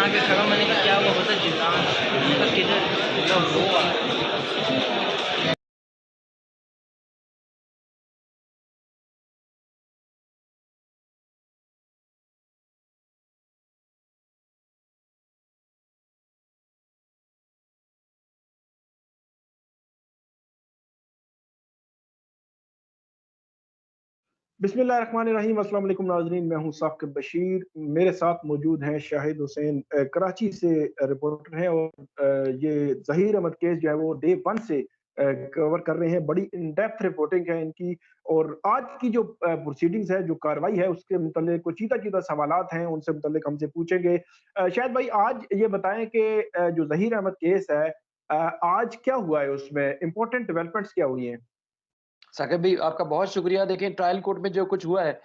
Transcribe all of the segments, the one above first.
आके खड़ा, मैंने कहा क्या हुआ बता चिल्ला, मैंने कहा किधर, बोला वो आ रहा है। बिस्मिल्लाहिर्रहमानिर्रहीम, अस्सलाम वालेकुम नाज़रीन। मैं हूं साकिब बशीर। मेरे साथ मौजूद हैं शाहिद हुसैन, कराची से रिपोर्टर हैं, और ये ज़हीर अहमद केस जो है वो डे वन से कवर कर रहे हैं। बड़ी इन डेप्थ रिपोर्टिंग है इनकी, और आज की जो प्रोसीडिंग्स है, जो कार्रवाई है, उसके मुतल्लिक कुछ चीता चीता सवालात हैं, उनसे मुतल्लिक हमसे पूछेंगे। शाहिद भाई, आज ये बताएं कि जो ज़हीर अहमद केस है, आज क्या हुआ है, उसमें इंपॉर्टेंट डेवलपमेंट्स क्या हुई हैं? साकिब भाई, आपका बहुत शुक्रिया। देखिए, ट्रायल कोर्ट में जो कुछ हुआ है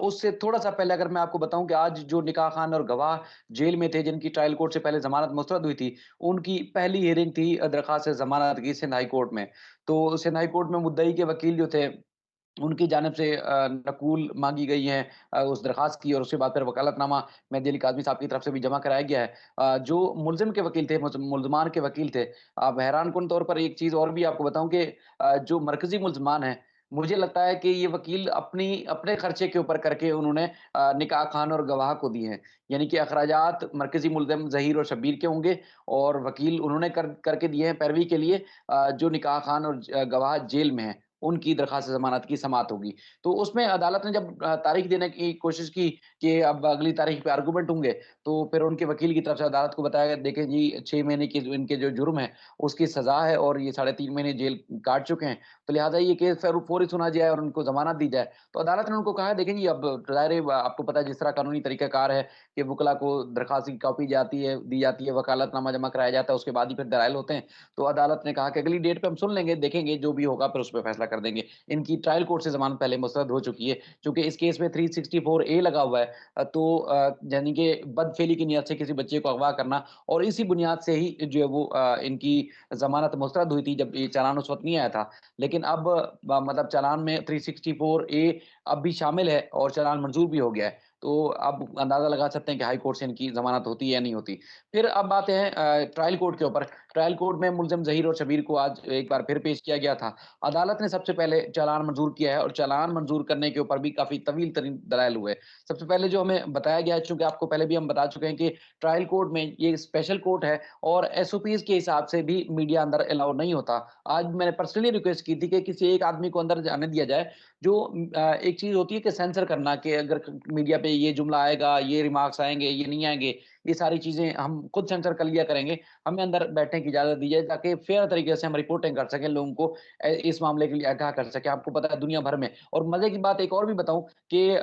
उससे थोड़ा-सा पहले अगर मैं आपको बताऊँ कि आज जो निकाह खान और गवाह जेल में थे, जिनकी ट्रायल कोर्ट से पहले ज़मानत मुस्तरद हुई थी, उनकी पहली हियरिंग थी दरख़्वास्त ज़मानत की सिंध हाई कोर्ट में। तो सिंध हाई कोर्ट में मुद्दई के वकील जो थे, उनकी जानिब से नकूल माँगी गई है उस दरख़्वास्त की, और उसके बाद फिर वकालतनामा मेहदी अली काज़मी साहब की तरफ से भी जमा कराया गया है। जो मुल्ज़िम के वकील थे, मुल्ज़मान के वकील थे, अब हैरानकुन तौर पर एक चीज़ और भी आपको बताऊँ कि जो मरकज़ी मुल्ज़मान हैं, मुझे लगता है कि ये वकील अपने खर्चे के ऊपर करके उन्होंने निकाह खान और गवाह को दिए हैं। यानी कि अखराजात मरकज़ी मुल्ज़िम ज़हीर और शब्बीर के होंगे, और वकील उन्होंने करके दिए हैं पैरवी के लिए। जो निकाह खान और गवाह जेल में हैं, उनकी दरख़्वास्त ज़मानत की समाअत होगी। तो उसमें अदालत ने जब तारीख देने की कोशिश की कि अब अगली तारीख पे आर्गुमेंट होंगे, तो फिर उनके वकील की तरफ से अदालत को बताया गया, देखें जी, 6 महीने की जो इनके जो जुर्म है, उसकी सज़ा है, और ये साढ़े 3 महीने जेल काट चुके हैं। तो लिहाज़ा ये केस फिर फौरी सुना जाए और उनको ज़मानत दी जाए। तो अदालत ने उनको कहा है, देखें जी, अब ज़ाहिर है, आपको पता है जिस तरह कानूनी तरीक़ाकार है कि वुकला को दरख़्वास्त की कॉपी दी जाती है, वकालतनामा जमा कराया जाता है, उसके बाद ही फिर दलाइल होते हैं। तो अदालत ने कहा कि अगली डेट पे हम सुन लेंगे, देखेंगे, जो भी होगा फिर उस पे फ़ैसला कर देंगे। इनकी ट्रायल कोर्ट से ज़मानत पहले मुस्तरद हो चुकी है, चूँकि इस केस में 364 ए लगा हुआ है। तो यानी कि बदफ़ेली की नियत से किसी बच्चे को अगवा करना, और इसी बुनियाद से ही जो है वो इनकी ज़मानत मुस्तरद हुई थी, जब ये चालान उस वक़्त नहीं आया था। लेकिन अब मतलब चालान में 364 ए अब भी शामिल है, और चालान मंज़ूर भी हो गया है। तो अब अंदाज़ा लगा सकते हैं कि हाई कोर्ट से इनकी ज़मानत होती है या नहीं होती। फिर अब आते हैं ट्रायल कोर्ट के ऊपर। ट्रायल कोर्ट में मुल्ज़िम ज़हीर और शब्बीर को आज एक बार फिर पेश किया गया था। अदालत ने सबसे पहले चालान मंज़ूर किया है, और चालान मंज़ूर करने के ऊपर भी काफ़ी तवील तरीन दलाइल हुए। सबसे पहले जो हमें बताया गया है, चूँकि आपको पहले भी हम बता चुके हैं कि ट्रायल कोर्ट में ये स्पेशल कोर्ट है, और एसओपीज़ के हिसाब से भी मीडिया अंदर अलाउ नहीं होता। आज मैंने पर्सनली रिक्वेस्ट की थी कि किसी एक आदमी को अंदर जाने दिया जाए, जो एक चीज़ होती है कि सेंसर करना, कि अगर मीडिया पे ये जुमला आएगा, ये रिमार्क्स आएँगे, ये नहीं आएँगे, ये सारी चीज़ें हम खुद सेंसर कर लिया करेंगे। हमें अंदर बैठने की इजाज़त दी जाए, ताकि फेयर तरीके से हम रिपोर्टिंग कर सकें, लोगों को इस मामले के लिए आगाह कर सकें। आपको पता है, दुनिया भर में, और मज़े की बात एक और भी बताऊँ कि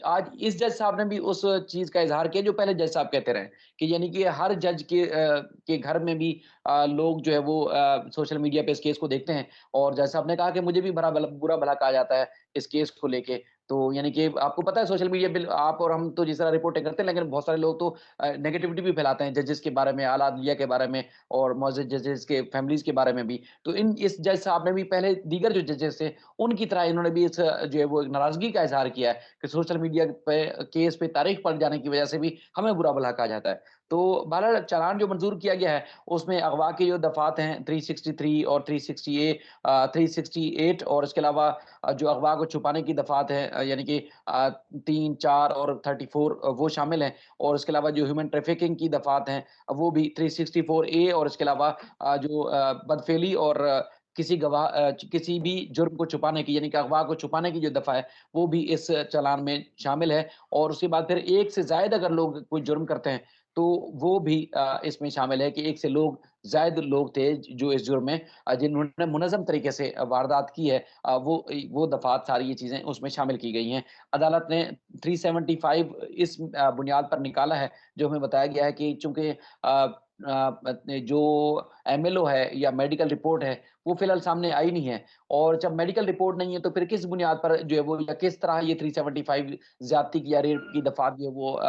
आज इस जज साहब ने भी उस चीज़ का इज़हार किया जो पहले जज साहब कहते रहे, कि यानी कि हर जज के घर में भी लोग जो है वो सोशल मीडिया पे इस केस को देखते हैं, और जज साहब ने कहा कि मुझे भी बुरा भला कहा जाता है इस केस को लेके। तो यानी कि आपको पता है, सोशल मीडिया पे आप और हम तो जिस तरह रिपोर्टिंग करते हैं, लेकिन बहुत सारे लोग तो नेगेटिविटी भी फैलाते हैं जजेस के बारे में, आला अदलिया के बारे में, और मौजूद जजेस के फैमिलीज़ के बारे में भी। तो इस जज साहब ने भी पहले दीगर जो जजेस थे, उनकी तरह इन्होंने भी इस जो है वो नाराज़गी का इज़हार किया है कि सोशल मीडिया पे केस पे तारीख पड़ जाने की वजह से भी हमें बुरा भला कहा जाता है। तो बहरहाल चालान जो मंज़ूर किया गया है, उसमें अगवा की जो दफ़ात हैं 363 और 368, और इसके अलावा जो अगवा को छुपाने की दफ़ात है, यानी कि 3, 4 और 34, वो शामिल हैं, और इसके अलावा जो ह्यूमन ट्रैफिकिंग की दफ़ात हैं, वो भी 364 ए, और इसके अलावा जो बदफ़ेली और किसी भी जुर्म को छुपाने की, यानी कि अगवा को छुपाने की जो दफ़ा है, वो भी इस चालान में शामिल है। और उसके बाद फिर एक से ज़ायद अगर लोग कोई जुर्म करते हैं, तो वो भी इसमें शामिल है कि एक से ज़ायद लोग थे जो इस जुर्म में जिन्होंने मुनज़्ज़म तरीके से वारदात की है, वो दफ़ात, सारी ये चीज़ें उसमें शामिल की गई हैं। अदालत ने 375 इस बुनियाद पर निकाला है, जो हमें बताया गया है कि चूँकि जो एमएलओ है या मेडिकल रिपोर्ट है, वो फ़िलहाल सामने आई नहीं है, और जब मेडिकल रिपोर्ट नहीं है, तो फिर किस बुनियाद पर जो है वो, या किस तरह ये 375 ज़्यादती की या रेप की दफ़ात जो है वो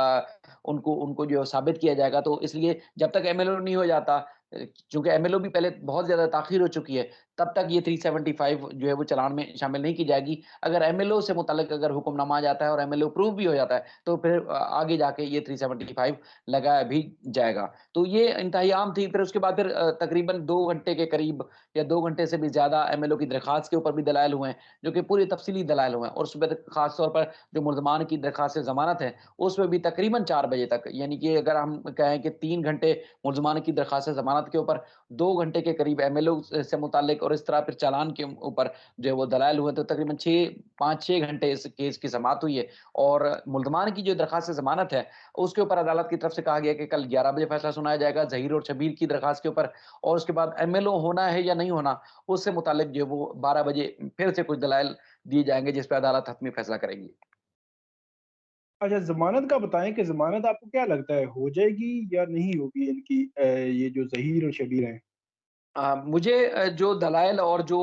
उनको उनको जो है साबित किया जाएगा। तो इसलिए जब तक एमएलओ नहीं हो जाता, चूँकि एमएलओ भी पहले बहुत ज़्यादा ताख़ीर हो चुकी है, तब तक ये 375 जो है वो चालान में शामिल नहीं की जाएगी। अगर एमएलओ से मुतल्लिक़ अगर हुक्मनामा आ जाता है और एमएलओ अप्रूव भी हो जाता है, तो फिर आगे जाके ये 375 लगाया भी जाएगा। तो ये इंतहाई आम थी, फिर उसके बाद फिर तकरीबन 2 घंटे के करीब या 2 घंटे से भी ज़्यादा एमएलओ की दरख़्वास्त के ऊपर भी दलाइल हुए हैं, जो कि पूरी तफ़सीली दलाइल हुए हैं और उसमें ख़ास तौर पर जो मुल्ज़मान की दरख़्वास्त ज़मानत है, उसमें भी तकरीबन 4 बजे तक, यानी कि अगर हम कहें कि 3 घंटे मुल्ज़मान की दरख़्वास्त ज़मानत के ऊपर, 2 घंटे के करीब एमएलओ से मुताल्लिक़ और इस तरह फिर चालान के ऊपर जो है वो दलाइल हुए, तो तकरीबन 5-6 घंटे इस केस की समाअत हुई है और मुल्ज़मान की जो दरख़्वास्त ज़मानत है, उसके ऊपर अदालत की तरफ से कहा गया कि कल 11 बजे फ़ैसला सुनाया जाएगा ज़हीर और शब्बीर की दरख़्वास्त के ऊपर और उसके बाद एमएलओ होना है या नहीं होना, उससे मुताल्लिक़ जो है वो 12 बजे फिर से कुछ दलाइल दिए जाएँगे, जिस पे अदालत हतमी फ़ैसला करेगी। अच्छा, ज़मानत का बताएँ कि ज़मानत आपको क्या लगता है हो जाएगी या नहीं होगी इनकी, ये जो ज़हीर और शब्बीर हैं? मुझे जो दलाइल और जो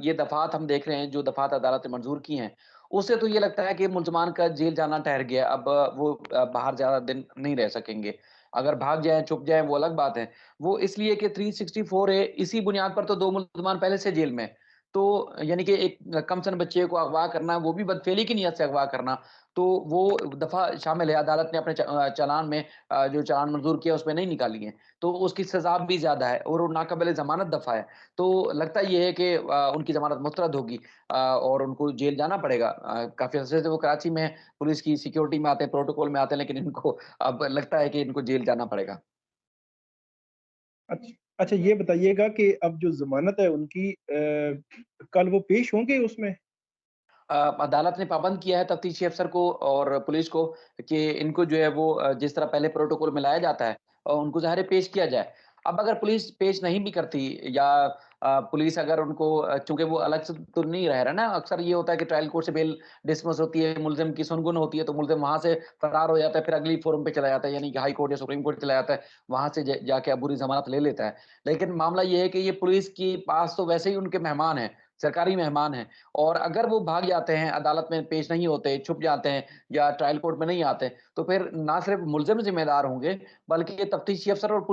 ये दफ़ात हम देख रहे हैं, जो दफ़ात अदालत ने मंज़ूर की हैं, उससे तो ये लगता है कि मुल्ज़मान का जेल जाना ठहर गया। अब वो बाहर ज़्यादा दिन नहीं रह सकेंगे। अगर भाग जाएँ, छुप जाएँ, वो अलग बात है। वो इसलिए कि 364 ए, इसी बुनियाद पर तो 2 मुल्ज़मान पहले से जेल में हैं। तो यानी कि एक कमसिन बच्चे को अगवा करना, वो भी बदफ़ेली की नीयत से अगवा करना, तो वो दफ़ा शामिल है। अदालत ने अपने चालान में जो चालान मंज़ूर किया, उसमें नहीं निकाली है। तो उसकी सज़ा भी ज़्यादा है और वो नाक़ाबिल ज़मानत दफ़ा है। तो लगता ये है कि उनकी ज़मानत मुस्तरद होगी और उनको जेल जाना पड़ेगा। काफ़ी अर्से से वो कराची में हैं, पुलिस की सिक्योरिटी में आते हैं, प्रोटोकॉल में आते हैं, लेकिन इनको अब लगता है कि इनको जेल जाना पड़ेगा। अच्छा, ये बताइएगा कि अब जो ज़मानत है उनकी, कल वो पेश होंगे उसमें? अदालत ने पाबंद किया है तफ्तीशी अफ़सर को और पुलिस को कि इनको जो है वो जिस तरह पहले प्रोटोकॉल में लाया जाता है उनको ज़ाहिर है पेश किया जाए। अब अगर पुलिस पेश नहीं भी करती या पुलिस अगर उनको चूँकि वो अलग से तो नहीं रह रहा ना, अक्सर ये होता है कि ट्रायल कोर्ट से बेल डिसमिस होती है, मुल्ज़िम की सुनगुन होती है, तो मुल्ज़िम वहाँ से फरार हो जाता है, फिर अगली फ़ोरम पे चला जाता है, यानी कि हाई कोर्ट या सुप्रीम कोर्ट चला जाता है, वहाँ से ज जाके अबूरी ज़मानत ले लेता है। लेकिन मामला ये है कि ये पुलिस के पास तो वैसे ही उनके मेहमान हैं, सरकारी मेहमान हैं और अगर वो भाग जाते हैं, अदालत में पेश नहीं होते, छुप जाते हैं या ट्रायल कोर्ट में नहीं आते, तो फिर ना सिर्फ़ मुल्ज़िम ज़िम्मेदार होंगे, बल्कि ये तफ्तीशी अफ़सर और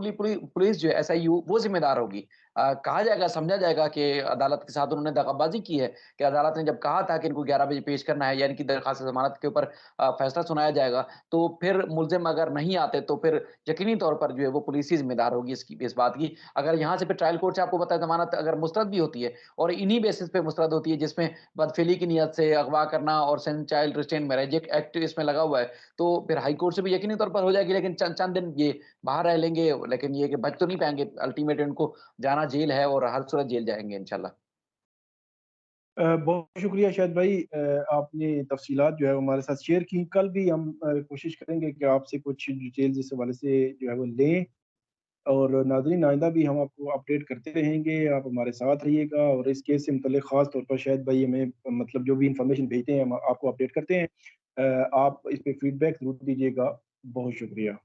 पुलिस जो है एसआईयू वो ज़िम्मेदार होगी। कहा जाएगा, समझा जाएगा कि अदालत के साथ उन्होंने दगाबाज़ी की है कि अदालत ने जब कहा था कि इनको 11 बजे पेश करना है या इनकी दरख़्वास्त ज़मानत के ऊपर फ़ैसला सुनाया जाएगा, तो फिर मुल्ज़िम अगर नहीं आते, तो फिर यकीनी तौर पर जो है वो पुलिस ही ज़िम्मेदार होगी इस बात की। अगर यहाँ से फिर ट्रायल कोर्ट से आपको पता है ज़मानत अगर मुस्तरद भी होती है और इन्हीं बेसिस पे मुस्तरद होती है जिसमें बदफ़ेली की नीयत से अगवा करना और चाइल्ड रिस्ट्रेंट मैरेज एक्ट इसमें लगा हुआ है, तो फिर हाई कोर्ट से भी यकीनी तौर पर हो जाएगी, लेकिन चंद चंद दिन ये बाहर रह लेंगे, लेकिन ये है कि बच तो नहीं पाएँगे, अल्टीमेटली उनको जाना जेल है और हर सूरत जेल जाएँगे इंशाल्लाह। बहुत शुक्रिया शाहिद भाई, आपने तफ़सीलात जो है वो हमारे साथ शेयर की। कल भी हम कोशिश करेंगे कि आपसे कुछ डिटेल्स इस हवाले से जो है वो लें और नाज़रीन आइंदा भी हम आपको अपडेट करते रहेंगे। आप हमारे साथ रहिएगा और इस केस से मुतल्लिक़ ख़ास तौर पर शाहिद भाई हमें मतलब जो भी इन्फॉर्मेशन भेजते हैं हम आपको अपडेट करते हैं। आप इस पे फ़ीडबैक ज़रूर दीजिएगा। बहुत शुक्रिया।